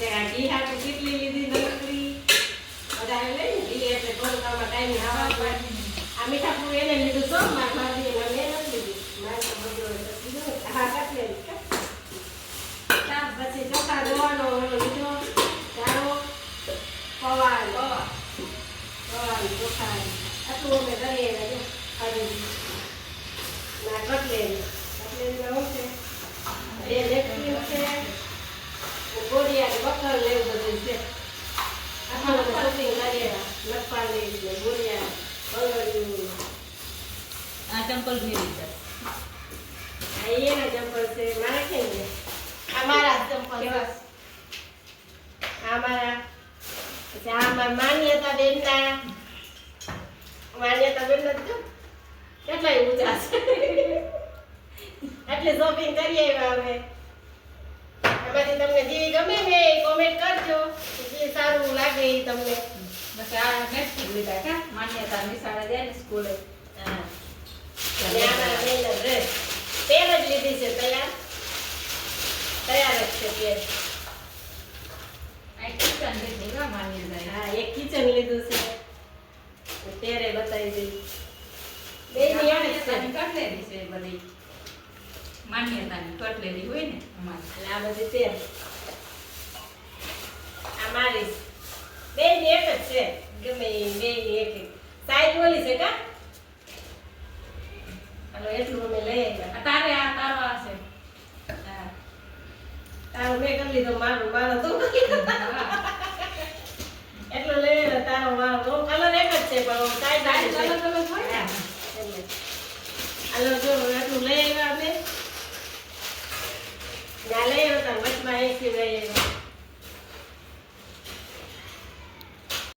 પછી આ ઘી હાટું કેટલી લીધી નકરી વધારે લઈ ને ઘી એટલે થોડુંક આમાં ટાઈમ ખાવા પડે. આ મીઠા પૂરી એને લીધું તો માર ભાભી એને મેં નથી લીધું. મારે તો બધું લીધું. હા કટલેરી પછી ચોખા ધોવાનો ઓલો લીધો ચારો પવાલ ચોખા આટલું અમે કરીએ ને જો ખાધું ના કટલેરી શું છે બે લેખી છે ગોળિયા બકર લેવું બધું છે આટલું બધું શોપિંગ કરીએ લખવાની ને ગોળિયા બંગડિયું આ ચંપલ ભેરી છે આ એના ચંપલ છે મારા કેમ છે આ મારા ચંપલ છે આ મારા પછી આ મારા માન્યતા બેનના કેટલા ઊંચા છે એટલે શોપિંગ કરી આવ્યા અમે એમાંથી તમને જે ગમે ને એ કોમેન્ટ કરજો જે સારું લાગે એ તમને બસ આ નેક્સ્ટ લીધા કા માન્યતા નિશાળે જાય ને સ્કૂલે અને આમાં મેં ડ્રેસ પેર જ લીધી છે તૈયાર જ છે પેર આ કિચન લીધું કા માન્યતા હા એક કિચન લીધું છે પેરે બતાવી દઈ બે નિયમિત છે કટલેરી છે બધી માન્યતાની કટલેરી હોય ને અમારે અને આ બધી પેર આ મારી બે ની એક જ છે ગમે એ બે ની એક સાઈઝ ઓલી છે કા હાલો એટલું અમે લઈ આવ્યા આ તારે આ તારો આ છે હા તારો મેં કરી લીધો મારો તું એટલું લઈ આવ્યા તારો મારો કલર એક જ છે પણ સાઈઝ તારી અલગ અલગ હોય ને એટલે હાલો જો એટલું લઈ આવ્યા અમે ના લઈ આવ્યા વચમાં એસી લઈ આવ્યા